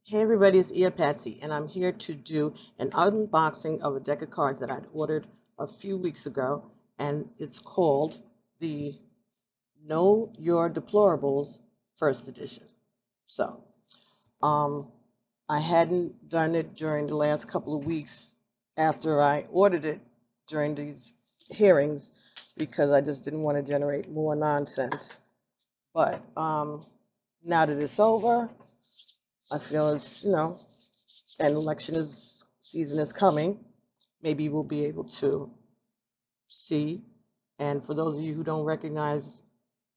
Hey everybody, it's Ia Patsy, and I'm here to do an unboxing of a deck of cards that I'd ordered a few weeks ago, and it's called the Know Your Deplorables First Edition. So, um, I hadn't done it during the last couple of weeks after I ordered it during these hearings because I just didn't want to generate more nonsense. But now that it's over, I feel it's an season is coming, maybe we'll be able to see. And for those of you who don't recognize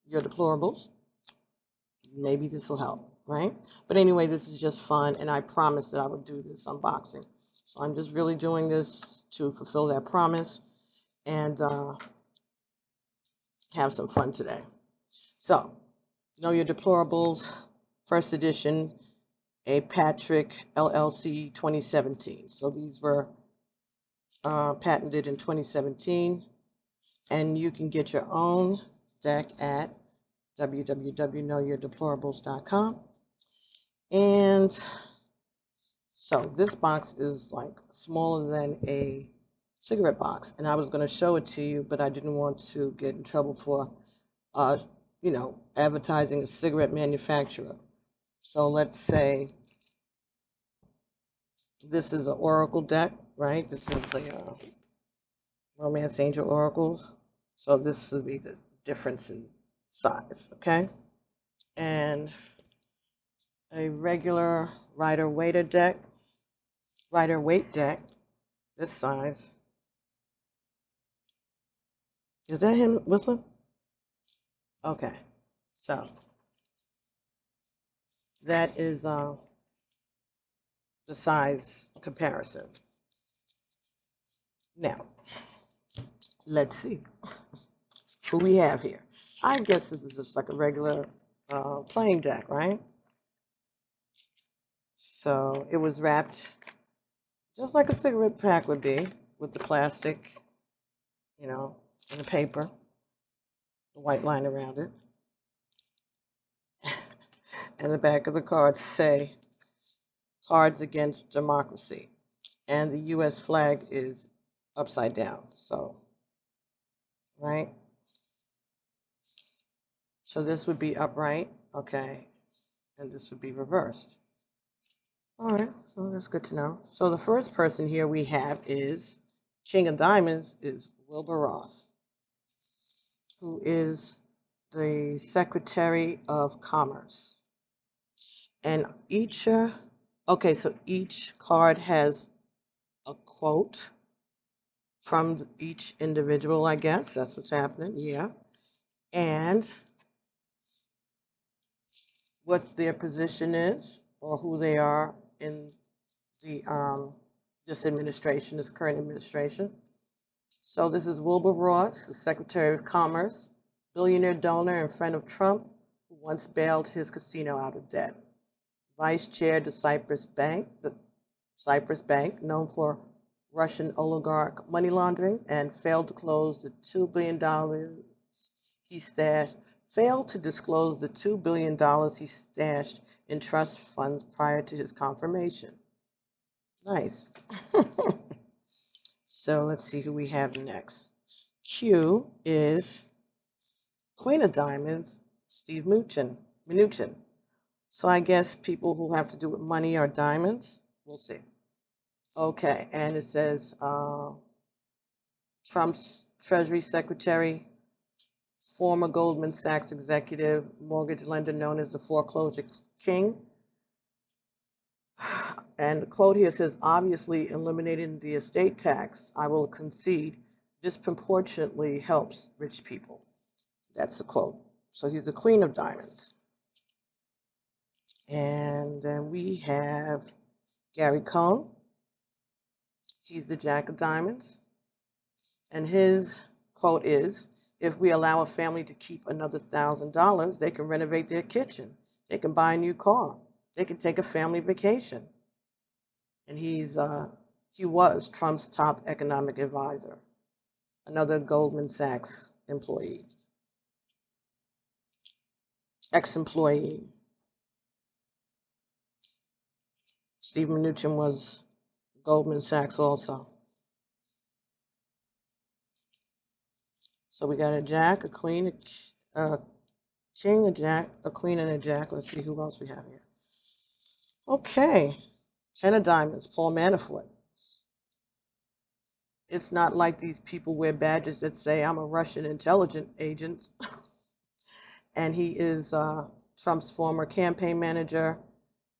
your deplorables, maybe this will help, right? But anyway, this is just fun, and I promised that I would do this unboxing. So I'm just really doing this to fulfill that promise and have some fun today. So, Know Your Deplorables, first edition, a Patrick LLC 2017. So these were patented in 2017, and you can get your own deck at www.knowyourdeplorables.com. And so this box is like smaller than a cigarette box, and I was going to show it to you, but I didn't want to get in trouble for, advertising a cigarette manufacturer. So let's say this is an Oracle deck, right? This is the Romance Angel Oracles. So this would be the difference in size, okay? And a regular Rider-Waite deck, this size. Is that him whistling? Okay, so that is the size comparison. Now, let's see who we have here. I guess this is just like a regular plain deck, right? So it was wrapped just like a cigarette pack would be, with the plastic, and the paper, the white line around it. And the back of the cards say, Cards Against Democracy. And the U.S. flag is upside down, so, right? So this would be upright, okay, and this would be reversed. All right, so that's good to know. So the first person here we have is King of Diamonds is Wilbur Ross, who is the Secretary of Commerce. And each card has a quote from each individual, I guess. That's what's happening, yeah. And what their position is or who they are in the this administration, this current administration. So this is Wilbur Ross, the Secretary of Commerce, billionaire donor and friend of Trump, who once bailed his casino out of debt. Vice Chair the Cyprus Bank, known for Russian oligarch money laundering, and failed to disclose the $2 billion he stashed in trust funds prior to his confirmation. Nice. So let's see who we have next. Q is Queen of Diamonds, Steve Mnuchin. So I guess people who have to do with money are diamonds. We'll see. Okay, and it says Trump's Treasury Secretary, former Goldman Sachs executive, mortgage lender known as the foreclosure king. And the quote here says, obviously eliminating the estate tax, I will concede, disproportionately helps rich people. That's the quote. So he's the Queen of Diamonds. And then we have Gary Cohn. He's the Jack of Diamonds. And his quote is, if we allow a family to keep another $1,000, they can renovate their kitchen. They can buy a new car. They can take a family vacation. And he was Trump's top economic advisor, another Goldman Sachs employee, ex-employee. Steve Mnuchin was Goldman Sachs also. So we got a jack, a queen, a king, a jack, a queen, and a jack. Let's see who else we have here. Okay, 10 of diamonds, Paul Manafort. It's not like these people wear badges that say I'm a Russian intelligence agent. And he is Trump's former campaign manager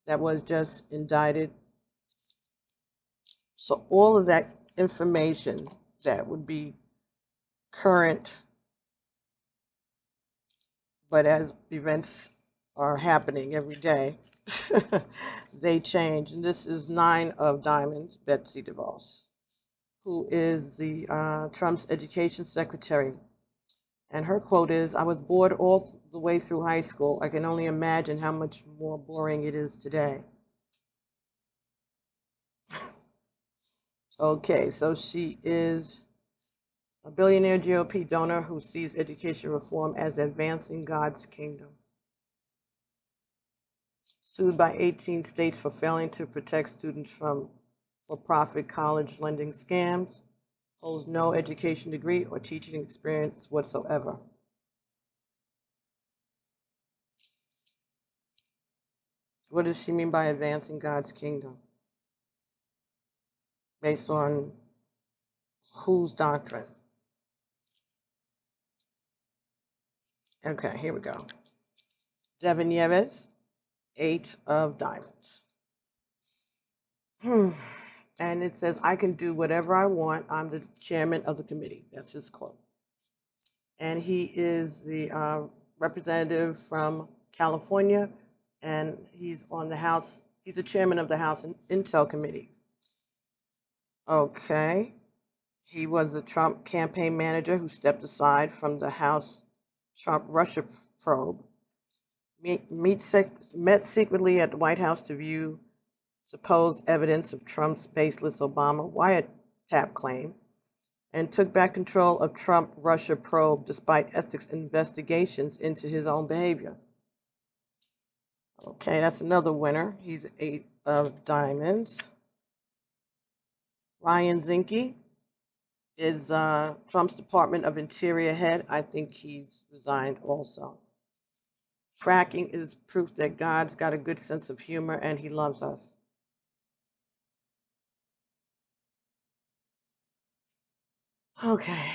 that was just indicted. So all of that information that would be current, but as events are happening every day, they change. And this is 9 of diamonds, Betsy DeVos, who is the Trump's education secretary. And her quote is, "I was bored all the way through high school. I can only imagine how much more boring it is today." Okay, so she is a billionaire GOP donor who sees education reform as advancing God's kingdom. Sued by 18 states for failing to protect students from for-profit college lending scams. Holds no education degree or teaching experience whatsoever. What does she mean by advancing God's kingdom? Based on whose doctrine? Okay, here we go. Devin Yeves, 8 of diamonds. And it says, "I can do whatever I want. I'm the chairman of the committee." That's his quote. And he is the representative from California, and he's on the House. He's the chairman of the House Intel Committee. Okay. He was a Trump campaign manager who stepped aside from the House Trump Russia probe. Met secretly at the White House to view supposed evidence of Trump's baseless Obama wiretap claim, and took back control of Trump Russia probe despite ethics investigations into his own behavior. Okay, that's another winner. He's 8 of diamonds. Ryan Zinke is Trump's Department of Interior head. I think he's resigned also. Fracking is proof that God's got a good sense of humor and he loves us. Okay.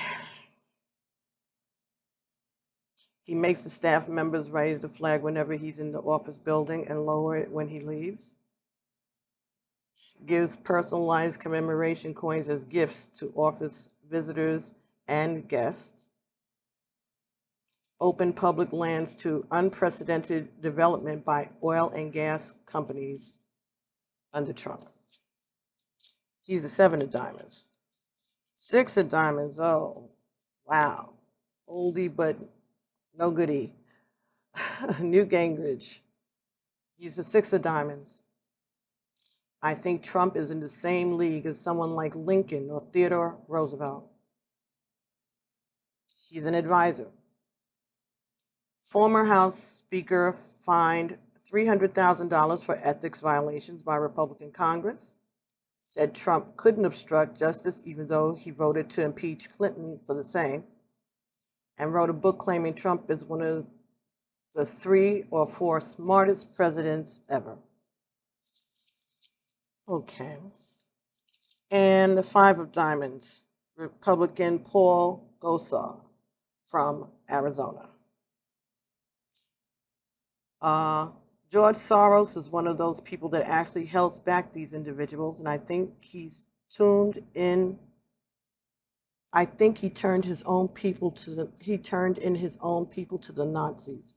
He makes the staff members raise the flag whenever he's in the office building and lower it when he leaves. Gives personalized commemoration coins as gifts to office visitors and guests. Open public lands to unprecedented development by oil and gas companies under Trump. He's a 7 of diamonds. 6 of diamonds, oh, wow. Oldie but no goodie. Newt Gingrich. He's a 6 of diamonds. I think Trump is in the same league as someone like Lincoln or Theodore Roosevelt. He's an advisor. Former House Speaker fined $300,000 for ethics violations by Republican Congress. Said Trump couldn't obstruct justice even though he voted to impeach Clinton for the same. And wrote a book claiming Trump is one of the 3 or 4 smartest presidents ever. Okay. And the 5 of diamonds, Republican Paul Gosar from Arizona. George Soros is one of those people that actually helps back these individuals, and I think he's tuned in. I think he turned his own people to the Nazis.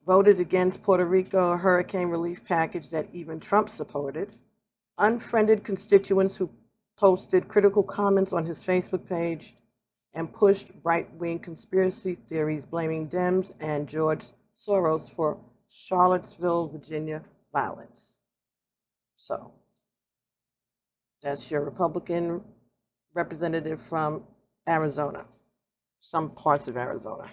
Voted against Puerto Rico hurricane relief package that even Trump supported. Unfriended constituents who posted critical comments on his Facebook page, and pushed right-wing conspiracy theories blaming Dems and George Soros for Charlottesville, Virginia violence. So that's your Republican representative from Arizona, some parts of Arizona.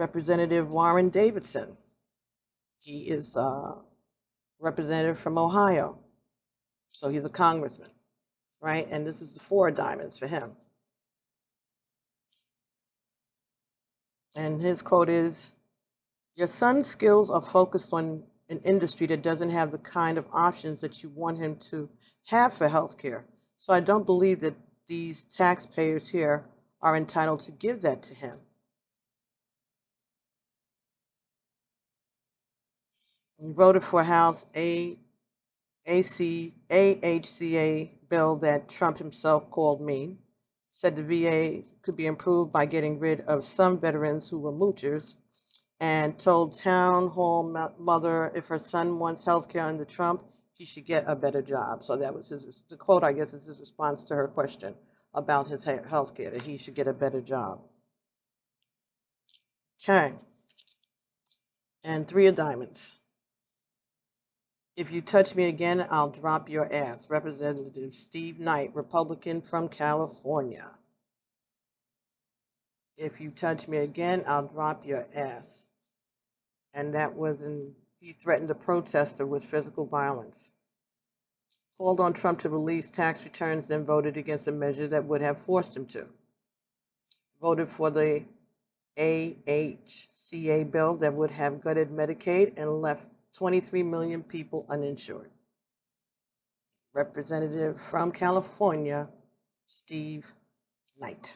Representative Warren Davidson. He is a representative from Ohio, so he's a congressman, right? And this is the 4 of diamonds for him. And his quote is, "Your son's skills are focused on an industry that doesn't have the kind of options that you want him to have for healthcare. So I don't believe that these taxpayers here are entitled to give that to him." He voted for House AHCA bill that Trump himself called mean. Said the VA could be improved by getting rid of some veterans who were moochers, and told town hall mother if her son wants health care under Trump, he should get a better job. So that was the quote, I guess, is his response to her question about his health care, that he should get a better job. Okay. And 3 of diamonds. "If you touch me again, I'll drop your ass." Representative Steve Knight, Republican from California. "If you touch me again, I'll drop your ass." And that was he threatened a protester with physical violence. Called on Trump to release tax returns, then voted against a measure that would have forced him to. Voted for the AHCA bill that would have gutted Medicaid and left 23 million people uninsured. Representative from California, Steve Knight.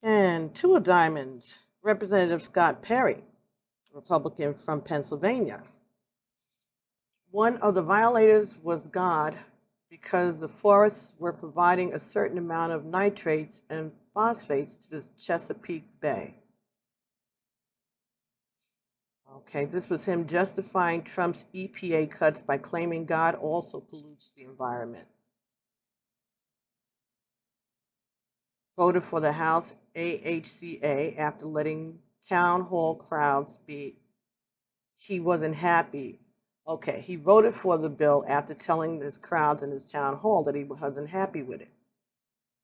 And 2 of diamonds, Representative Scott Perry, Republican from Pennsylvania. "One of the violators was God because the forests were providing a certain amount of nitrates and phosphates to the Chesapeake Bay." Okay, this was him justifying Trump's EPA cuts by claiming God also pollutes the environment. Voted for the House AHCA after letting town hall crowds be. He wasn't happy. Okay, he voted for the bill after telling his crowds in his town hall that he wasn't happy with it.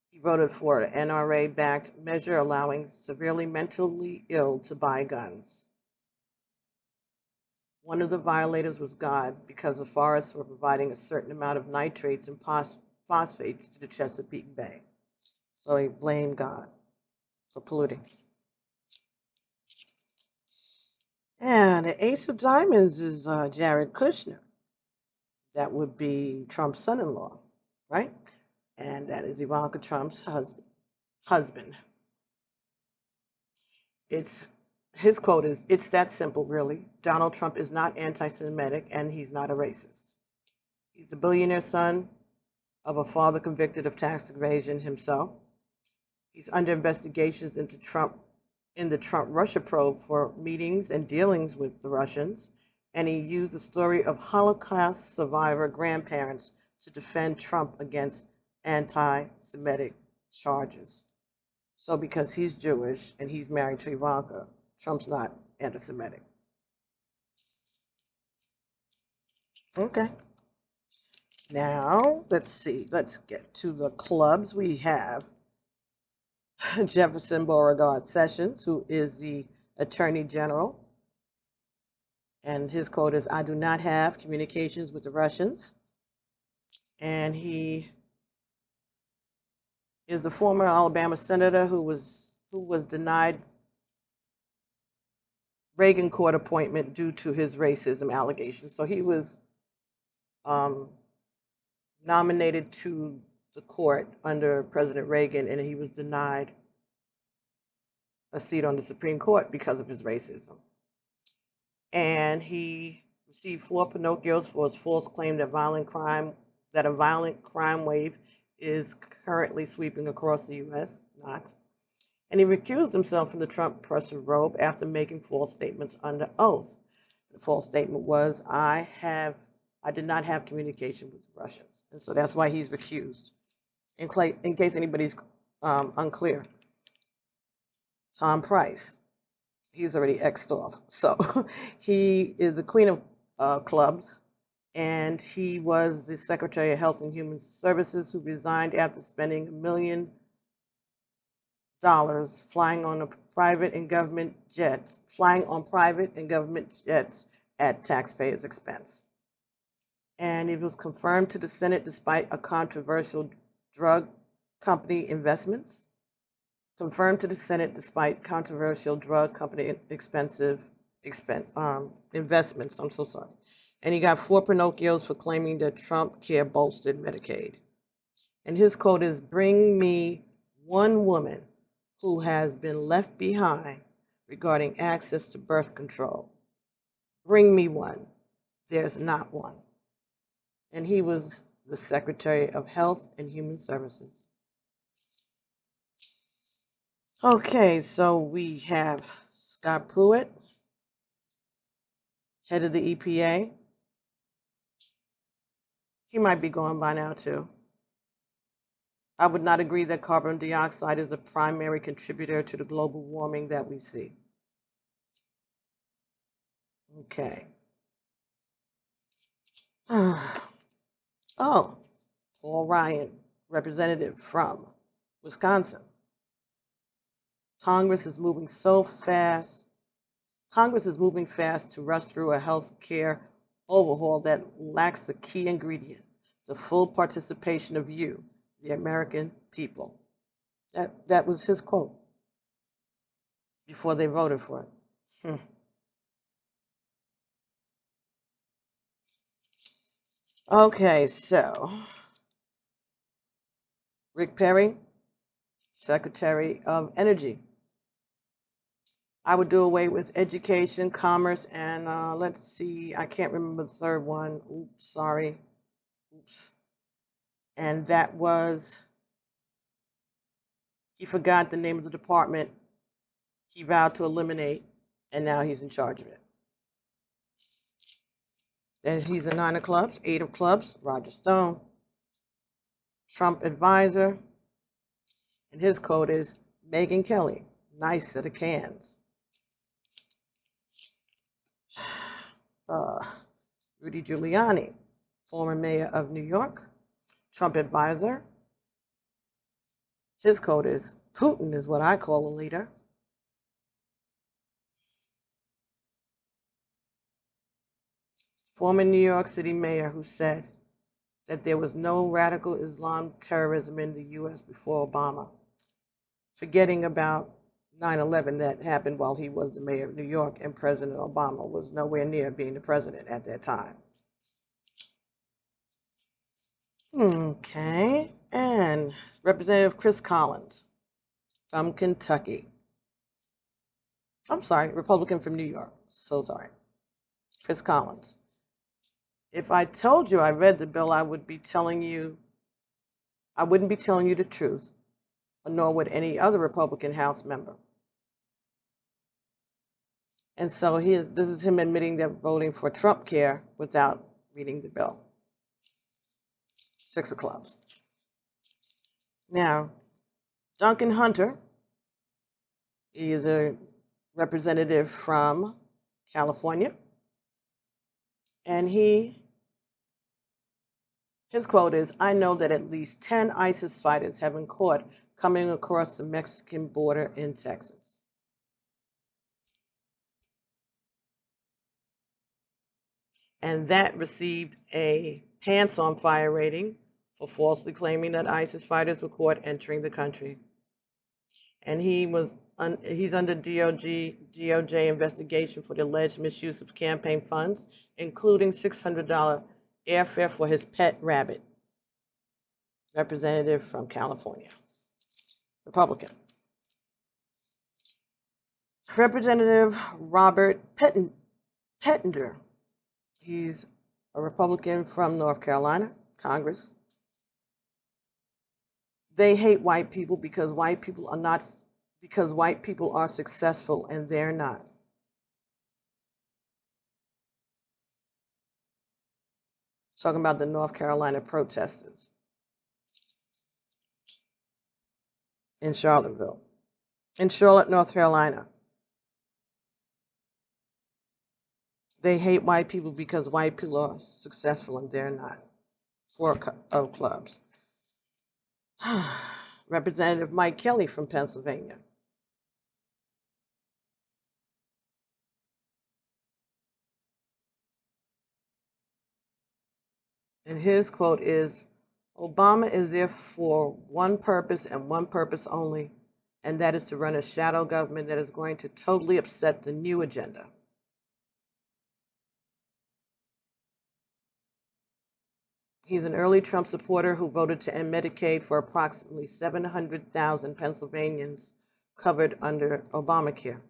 He voted for an NRA-backed measure allowing severely mentally ill to buy guns. One of the violators was God because the forests were providing a certain amount of nitrates and phosphates to the Chesapeake Bay. So he blamed God for polluting. And the Ace of Diamonds is Jared Kushner. That would be Trump's son-in-law, right? And that is Ivanka Trump's husband. His quote is, "It's that simple, really. Donald Trump is not anti-Semitic, and he's not a racist. He's the billionaire son of a father convicted of tax evasion himself. He's under investigations in the Trump-Russia probe for meetings and dealings with the Russians, and he used the story of Holocaust survivor grandparents to defend Trump against anti-Semitic charges." So because he's Jewish and he's married to Ivanka, Trump's not anti-Semitic. Okay. Now, let's see. Let's get to the clubs. We have Jefferson Beauregard Sessions, who is the Attorney General. And his quote is, "I do not have communications with the Russians." And he is the former Alabama senator who was denied Reagan court appointment due to his racism allegations. So he was nominated to the court under President Reagan, and he was denied a seat on the Supreme Court because of his racism. And he received 4 Pinocchios for his false claim that a violent crime wave is currently sweeping across the U.S. Not. And he recused himself from the Trump press robe after making false statements under oath. The false statement was, I did not have communication with the Russians. And so that's why he's recused. In case anybody's unclear, Tom Price, he's already X'd off. So he is the queen of clubs, and he was the Secretary of Health and Human Services who resigned after spending $1 million flying on private and government jets, at taxpayers' expense. And it was confirmed to the Senate despite a controversial drug company investments. Confirmed to the Senate despite controversial drug company investments. I'm so sorry. And he got 4 Pinocchios for claiming that Trump care bolstered Medicaid. And his quote is, "Bring me one woman who has been left behind regarding access to birth control. Bring me one. There's not one." And he was the Secretary of Health and Human Services. Okay, so we have Scott Pruitt, head of the EPA. He might be gone by now, too. I would not agree that carbon dioxide is a primary contributor to the global warming that we see. Okay. Oh, Paul Ryan, representative from Wisconsin. Congress is moving fast to rush through a health care overhaul that lacks a key ingredient, the full participation of you, the American people. That was his quote before they voted for it. Okay, so Rick Perry, Secretary of Energy. I would do away with education, commerce, and let's see, I can't remember the third one. Oops, sorry. Oops. And that was, he forgot the name of the department he vowed to eliminate, and now he's in charge of it. And he's a 9 of clubs, 8 of clubs, Roger Stone. Trump advisor, and his quote is, "Megyn Kelly, nice set of cans." Rudy Giuliani, former mayor of New York, Trump advisor. His quote is, "Putin is what I call a leader." Former New York City mayor who said that there was no radical Islam terrorism in the U.S. before Obama, forgetting about 9/11 that happened while he was the mayor of New York, and President Obama was nowhere near being the president at that time. Okay, and Representative Chris Collins from Kentucky. I'm sorry, Republican from New York. So sorry. Chris Collins. If I told you I read the bill, I wouldn't be telling you the truth, nor would any other Republican House member. And so this is him admitting that voting for Trump care without reading the bill. 6 of clubs. Now, Duncan Hunter, he is a representative from California, and his quote is, "I know that at least 10 ISIS fighters have been caught coming across the Mexican border in Texas." And that received a pants on fire rating for falsely claiming that ISIS fighters were caught entering the country. And he's under DOJ investigation for the alleged misuse of campaign funds, including $600 airfare for his pet rabbit. Representative from California, Republican. Representative Robert Pettinger. He's a Republican from North Carolina, Congress. They hate white people because white people are successful and they're not. Talking about the North Carolina protesters in Charlotte, North Carolina. They hate white people because white people are successful and they're not. 4 of clubs. Representative Mike Kelly from Pennsylvania. And his quote is, Obama is there for one purpose and one purpose only, and that is to run a shadow government that is going to totally upset the new agenda. He's an early Trump supporter who voted to end Medicaid for approximately 700,000 Pennsylvanians covered under Obamacare.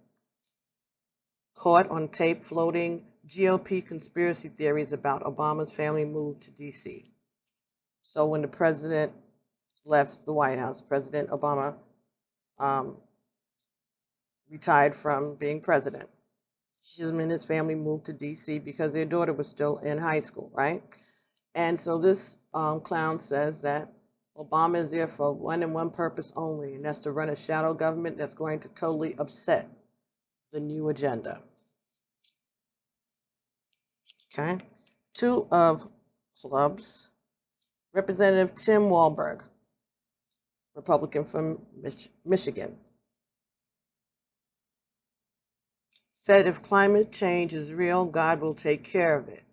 Caught on tape floating GOP conspiracy theories about Obama's family move to D.C. So when the president left the White House, President Obama retired from being president. Him and his family moved to D.C. because their daughter was still in high school, right? And so this clown says that Obama is there for one and one purpose only, and that's to run a shadow government that's going to totally upset the new agenda. Okay? Two of clubs. Representative Tim Walberg, Republican from Michigan, said if climate change is real, God will take care of it.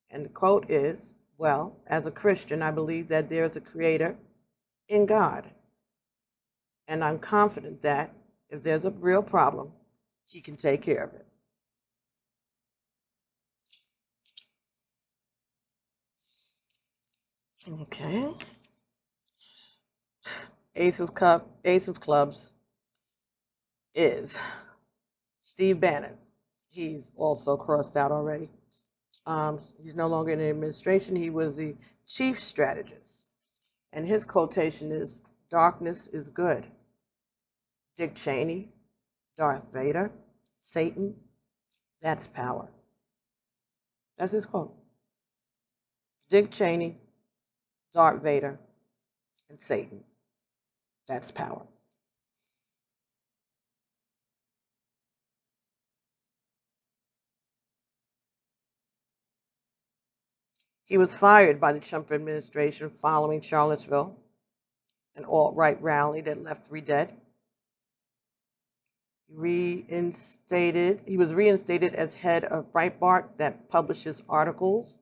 And the quote is, well, as a Christian, I believe that there is a creator in God. And I'm confident that if there's a real problem, he can take care of it. Okay. Ace of Clubs is Steve Bannon. He's also crossed out already. He's no longer in the administration. He was the chief strategist. And his quotation is, darkness is good. Dick Cheney, Darth Vader, Satan, that's power. That's his quote. Dick Cheney, Darth Vader, and Satan, that's power. He was fired by the Trump administration following Charlottesville, an alt-right rally that left 3 dead. He was reinstated as head of Breitbart that publishes articles,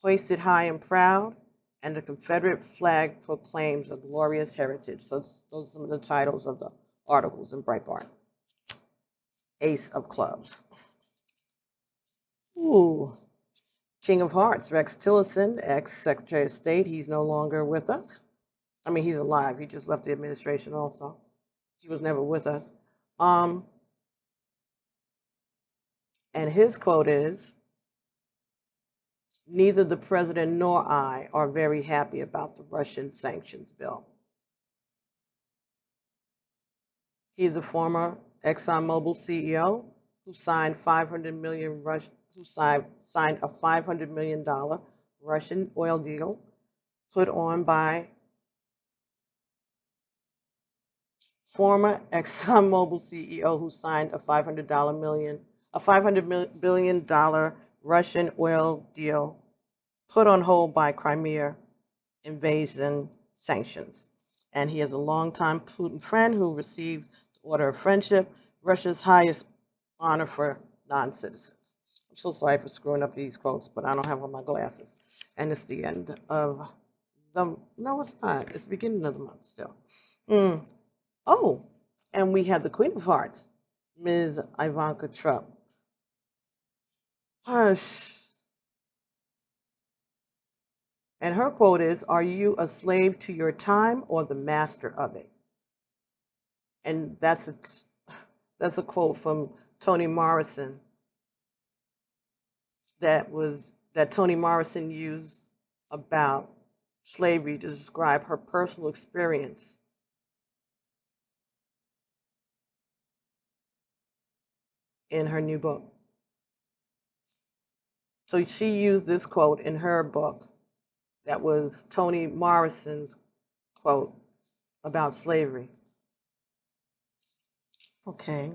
hoisted high and proud, and the Confederate flag proclaims a glorious heritage. So those are some of the titles of the articles in Breitbart. Ace of Clubs. Ooh. King of Hearts, Rex Tillerson, ex-Secretary of State. He's no longer with us. I mean, he's alive. He just left the administration also. He was never with us. And his quote is, neither the president nor I are very happy about the Russian sanctions bill. He's a former ExxonMobil CEO who signed a $500 million Russian oil deal put on by former ExxonMobil CEO who signed a $500 billion Russian oil deal put on hold by Crimea invasion sanctions. And he is a longtime Putin friend who received the Order of Friendship, Russia's highest honor for non-citizens. I'm so sorry for screwing up these quotes, but I don't have on my glasses. And it's the end of the, no, it's not. It's the beginning of the month still. Oh, and we have the Queen of Hearts, Ms. Ivanka Trump. Hush. And her quote is, are you a slave to your time or the master of it? And that's a quote from Toni Morrison that Toni Morrison used about slavery to describe her personal experience in her new book. So she used this quote in her book. That was Toni Morrison's quote about slavery. Okay.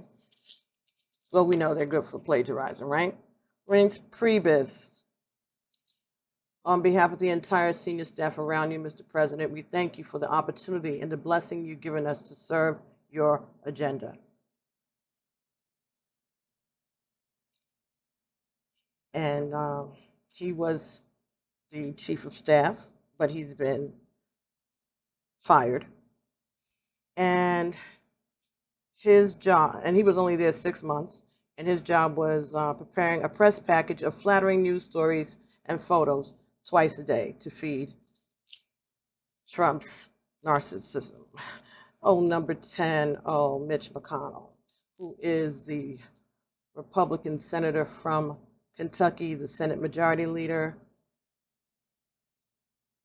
Well, we know they're good for plagiarizing, right? Reince Priebus. On behalf of the entire senior staff around you, Mr. President, we thank you for the opportunity and the blessing you've given us to serve your agenda. And he was the chief of staff, but he's been fired. And his job, and he was only there 6 months, and his job was preparing a press package of flattering news stories and photos twice a day to feed Trump's narcissism. Oh, number 10, oh, Mitch McConnell, who is the Republican senator from Kentucky, the Senate Majority Leader.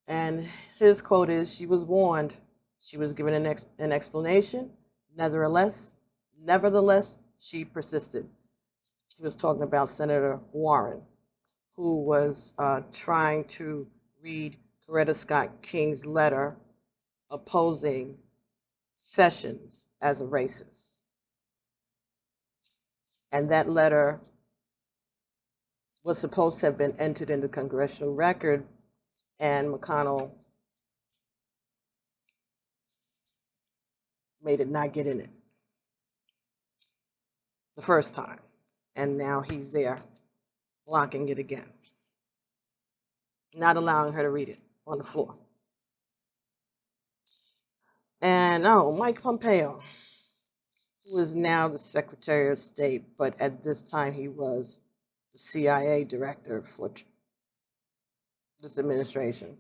And his quote is, "She was warned. She was given an explanation. Nevertheless, she persisted." He was talking about Senator Warren, who was trying to read Coretta Scott King's letter opposing Sessions as a racist. And that letter was supposed to have been entered in the congressional record, and McConnell made it not get in it the first time. And now he's there blocking it again, not allowing her to read it on the floor. And Mike Pompeo, who is now the Secretary of State, but at this time he was the CIA director for this administration.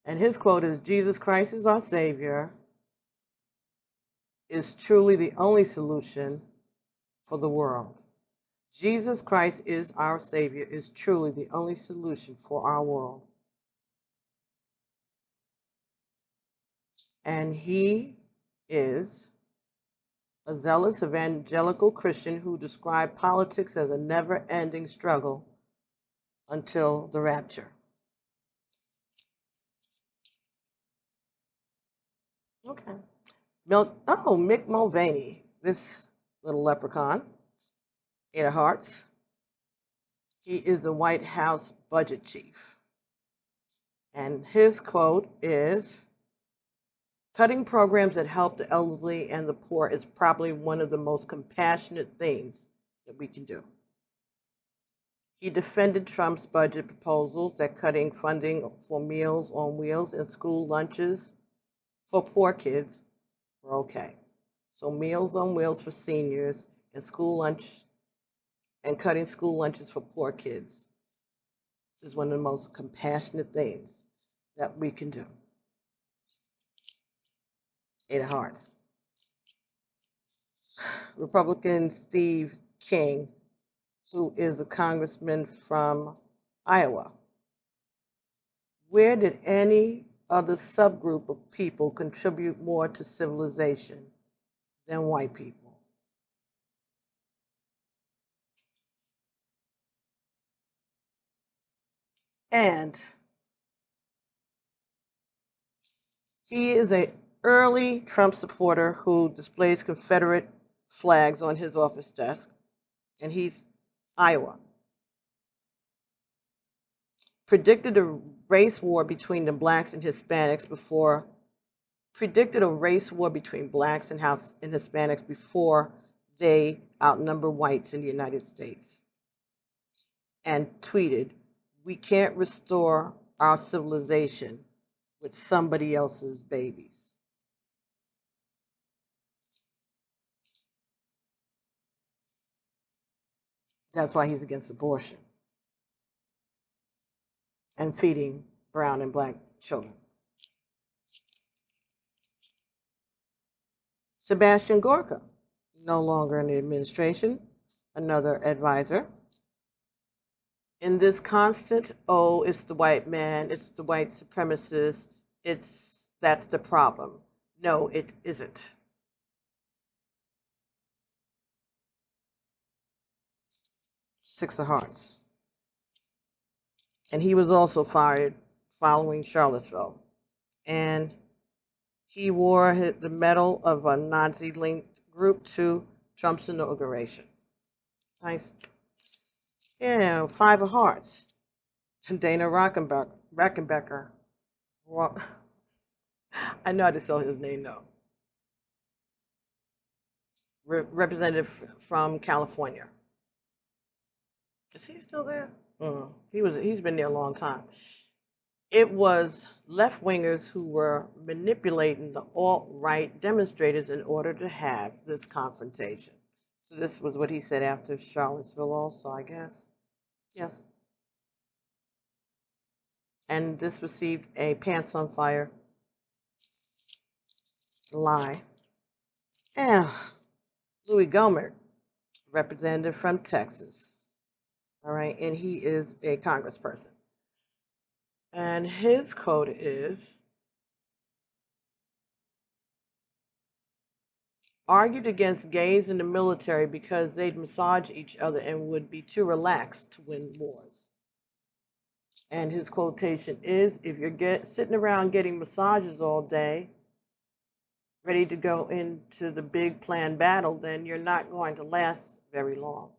And his quote is, "Jesus Christ is our Savior, is truly the only solution for the world." Jesus Christ is our Savior, is truly the only solution for our world. And he is a zealous evangelical Christian who described politics as a never-ending struggle until the rapture. Okay. Mick Mulvaney, this little leprechaun, 8 of Hearts. He is the White House budget chief. And his quote is, "Cutting programs that help the elderly and the poor is probably one of the most compassionate things that we can do." He defended Trump's budget proposals that cutting funding for Meals on Wheels and school lunches for poor kids were okay. So Meals on Wheels for seniors and school lunch and cutting school lunches for poor kids is one of the most compassionate things that we can do. 8 of Hearts. Republican Steve King, who is a congressman from Iowa. Where did any other subgroup of people contribute more to civilization than white people? And he is an early Trump supporter who displays Confederate flags on his office desk, and he's Iowa. Predicted a race war between the blacks and Hispanics before they outnumber whites in the United States, and tweeted, "We can't restore our civilization with somebody else's babies." That's why he's against abortion and feeding brown and black children. Sebastian Gorka, no longer in the administration, another advisor. In this constant, "Oh, it's the white man, it's the white supremacist, that's the problem." No, it isn't. Six of Hearts. And he was also fired following Charlottesville. And he wore the medal of a Nazi-linked group to Trump's inauguration. Nice. Yeah, Five of Hearts. Dana Rockenbecker. Well, I know how to spell his name though. Representative from California. Is he still there? He's been there a long time. It was left wingers who were manipulating the alt right demonstrators in order to have this confrontation. So this was what he said after Charlottesville, also, I guess. Yes. And this received a pants on fire lie. And Louis Gohmert, representative from Texas. All right, and he is a congressperson. And his quote is, argued against gays in the military because they'd massage each other and would be too relaxed to win wars. And his quotation is, if you're sitting around getting massages all day, ready to go into the big planned battle, then you're not going to last very long.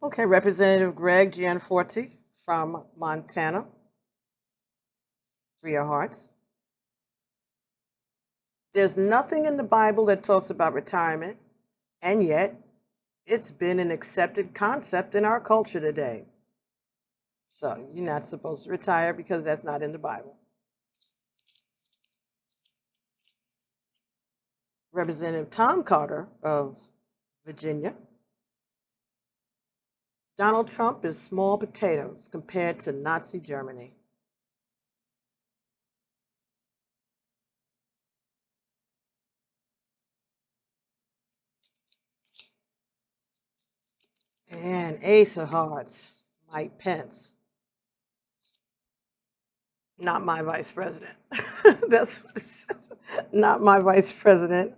Okay, Representative Greg Gianforte from Montana, Three of Hearts. There's nothing in the Bible that talks about retirement, and yet it's been an accepted concept in our culture today. So you're not supposed to retire because that's not in the Bible. Representative Tom Carter of Virginia. Donald Trump is small potatoes compared to Nazi Germany. And Ace of Hearts, Mike Pence. Not my vice president. That's what it says. Not my vice president.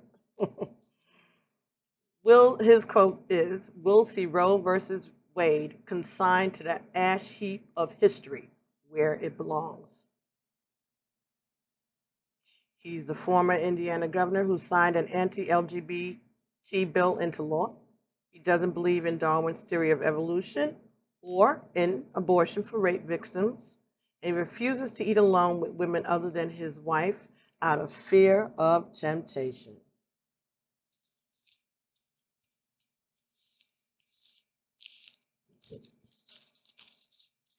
His quote is, we'll see Roe versus Wade consigned to the ash heap of history where it belongs. He's the former Indiana governor who signed an anti-LGBT bill into law. He doesn't believe in Darwin's theory of evolution or in abortion for rape victims. And he refuses to eat alone with women other than his wife out of fear of temptation.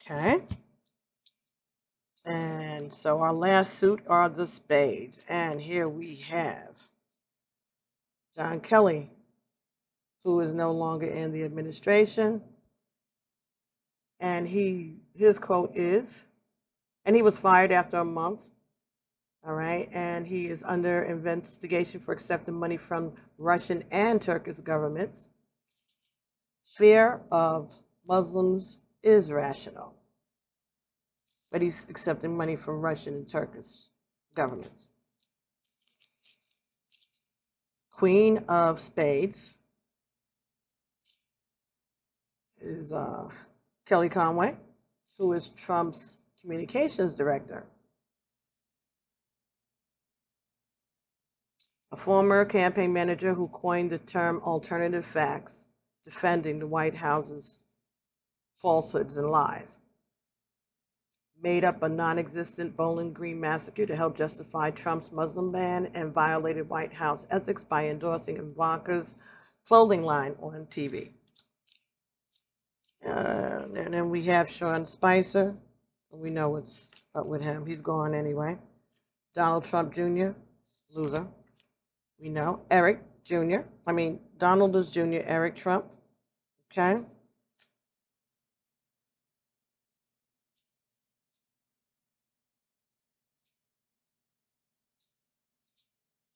Okay. And so our last suit are the spades. And here we have John Kelly, who is no longer in the administration. And his quote is, and he was fired after a month. All right. And he is under investigation for accepting money from Russian and Turkish governments. Fear of Muslims is rational. But he's accepting money from Russian and Turkish governments. Queen of Spades is Kelly Conway, who is Trump's communications director. A former campaign manager who coined the term alternative facts, defending the White House's falsehoods and lies. Made up a non-existent Bowling Green massacre to help justify Trump's Muslim ban and violated White House ethics by endorsing Ivanka's clothing line on TV. And then we have Sean Spicer. We know what's up with him. He's gone anyway. Donald Trump Jr., loser. We know. Eric Jr. Donald is Jr., Eric Trump. Okay.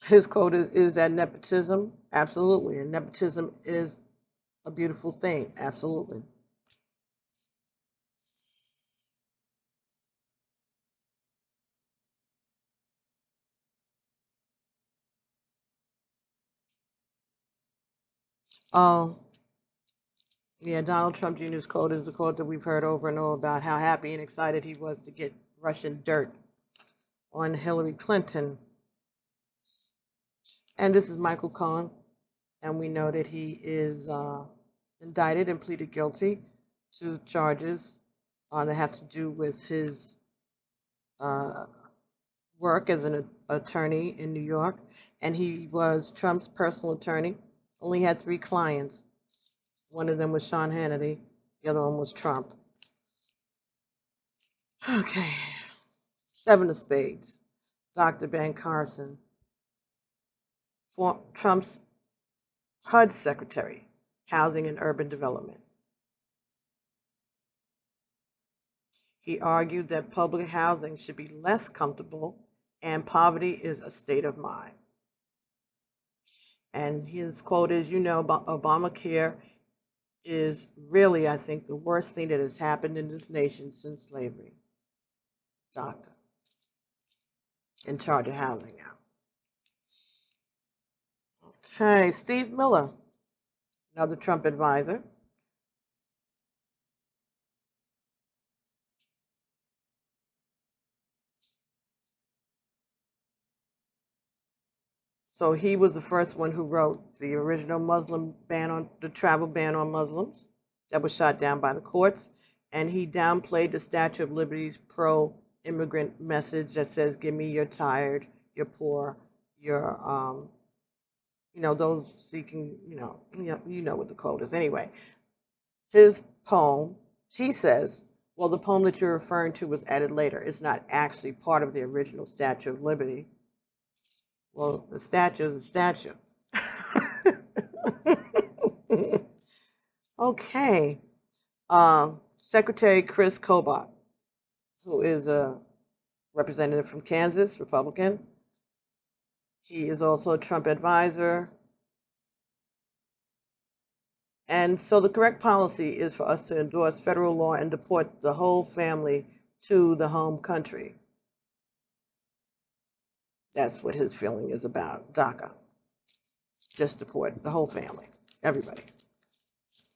His quote is that nepotism? Absolutely. And nepotism is a beautiful thing. Absolutely. Oh, yeah, Donald Trump Jr.'s quote is the quote that we've heard over and over about how happy and excited he was to get Russian dirt on Hillary Clinton. And this is Michael Cohen, and we know that he is indicted and pleaded guilty to charges that have to do with his work as an attorney in New York, and he was Trump's personal attorney. Only had 3 clients. One of them was Sean Hannity. The other one was Trump. Okay. 7 of spades. Dr. Ben Carson, Trump's HUD Secretary, Housing and Urban Development. He argued that public housing should be less comfortable and poverty is a state of mind. And his quote is, you know, Obamacare is really, I think, the worst thing that has happened in this nation since slavery. Doctor, in charge of housing now. Okay, Steve Miller, another Trump advisor. So he was the first one who wrote the original the travel ban on Muslims that was shot down by the courts. And he downplayed the Statue of Liberty's pro-immigrant message that says, give me your tired, your poor, your, those seeking, you know what the quote is. Anyway, his poem, he says, well, the poem that you're referring to was added later. It's not actually part of the original Statue of Liberty. Well, the statue is a statue. Okay. Secretary Chris Kobach, who is a representative from Kansas, Republican. He is also a Trump advisor. And so the correct policy is for us to endorse federal law and deport the whole family to the home country. That's what his feeling is about, DACA. Just deport the whole family, everybody.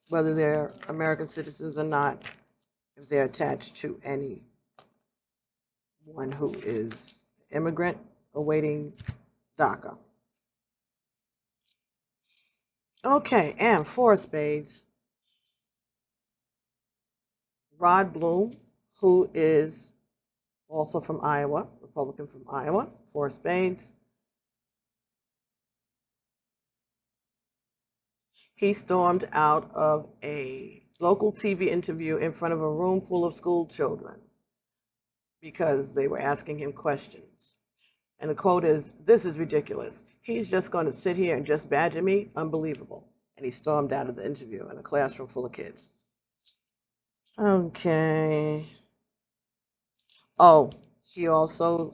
Whether they're American citizens or not, if they're attached to anyone who is immigrant awaiting DACA. Okay, and 4 of spades. Rod Bloom, who is also from Iowa, Republican from Iowa, 4 of spades. He stormed out of a local TV interview in front of a room full of school children because they were asking him questions. And the quote is, this is ridiculous. He's just going to sit here and just badger me? Unbelievable. And he stormed out of the interview in a classroom full of kids. Okay. Oh, he also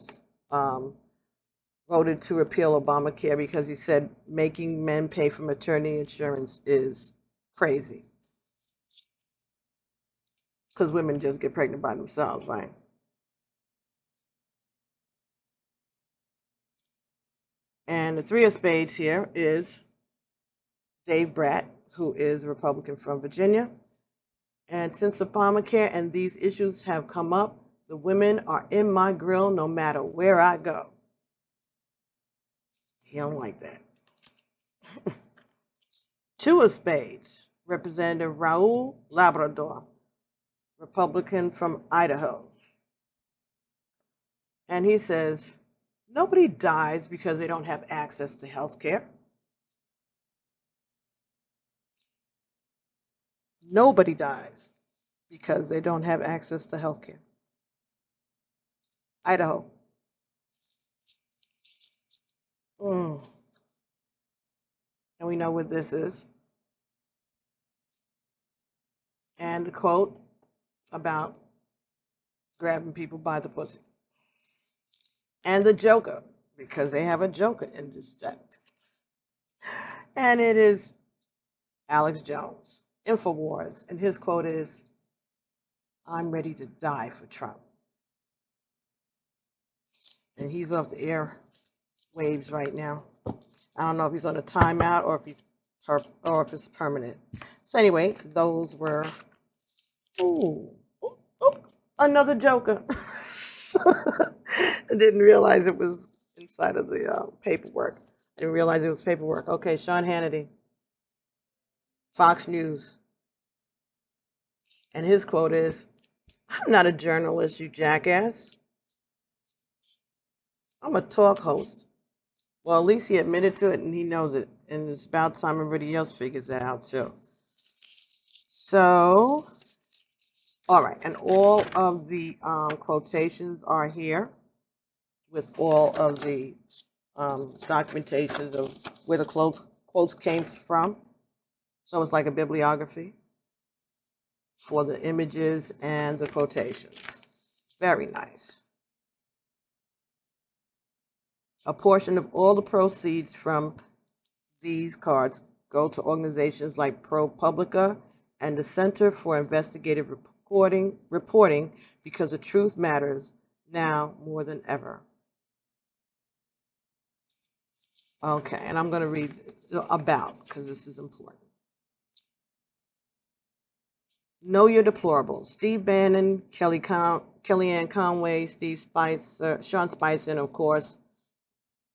voted to repeal Obamacare because he said making men pay for maternity insurance is crazy. Because women just get pregnant by themselves, right? And the 3 of spades here is Dave Bratt, who is a Republican from Virginia. And since Obamacare and these issues have come up, the women are in my grill no matter where I go. He don't like that. 2 of spades, Representative Raul Labrador, Republican from Idaho. And he says, nobody dies because they don't have access to health care. Nobody dies because they don't have access to health care. Idaho. And we know what this is. And the quote about grabbing people by the pussy. And the Joker, because they have a Joker in this sect. And it is Alex Jones, InfoWars. And his quote is, I'm ready to die for Trump. And he's off the air waves right now. I don't know if he's on a timeout or if it's permanent. So anyway, those were another Joker. I didn't realize it was inside of the paperwork. I didn't realize it was paperwork. Okay, Sean Hannity, Fox News. And his quote is, "I'm not a journalist, you jackass. I'm a talk host." Well, at least he admitted to it and he knows it. And it's about time everybody else figures that out too. So, all right. And all of the quotations are here with all of the documentations of where the quotes came from. So it's like a bibliography for the images and the quotations. Very nice. A portion of all the proceeds from these cards go to organizations like ProPublica and the Center for Investigative Reporting because the truth matters now more than ever. Okay, and I'm going to read about because this is important. Know Your Deplorables. Steve Bannon, Kellyanne Conway, Steve Spicer, Sean Spicer, and of course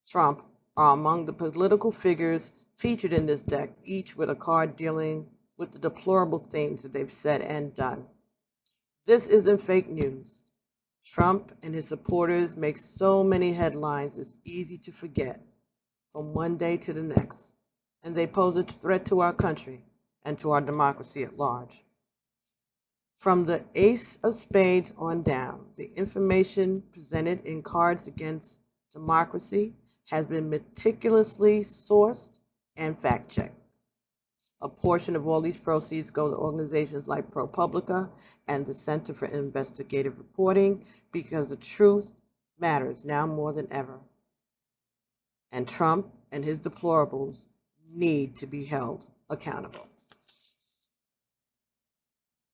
Trump are among the political figures featured in this deck, each with a card dealing with the deplorable things that they've said and done. This isn't fake news. Trump and his supporters make so many headlines it's easy to forget from one day to the next, and they pose a threat to our country and to our democracy at large. From the Ace of Spades on down, the information presented in Cards Against Democracy has been meticulously sourced and fact-checked. A portion of all these proceeds go to organizations like ProPublica and the Center for Investigative Reporting because the truth matters now more than ever. And Trump and his deplorables need to be held accountable.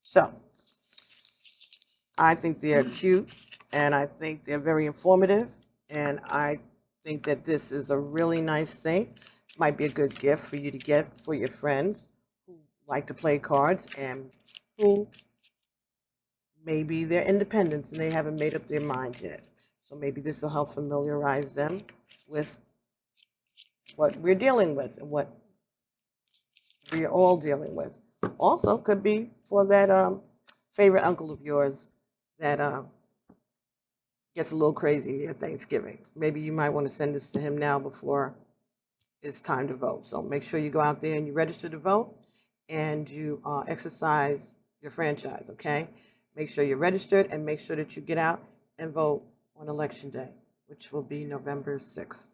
So, I think they're cute, and I think they're very informative, and I think that this is a really nice thing. Might be a good gift for you to get for your friends who like to play cards and who maybe they're independents and they haven't made up their minds yet. So maybe this will help familiarize them with what we're dealing with and what we're all dealing with. Also, could be for that favorite uncle of yours that gets a little crazy near Thanksgiving. Maybe you might want to send this to him now before it's time to vote. So make sure you go out there and you register to vote and you exercise your franchise, okay? Make sure you're registered and make sure that you get out and vote on Election Day, which will be November 6th,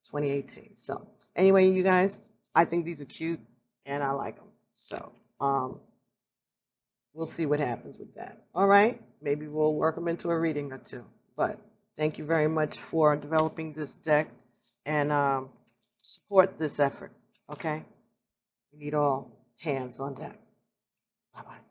2018. So anyway, you guys, I think these are cute and I like them. So we'll see what happens with that. All right? Maybe we'll work them into a reading or two. But thank you very much for developing this deck and support this effort, okay? We need all hands on deck. Bye-bye.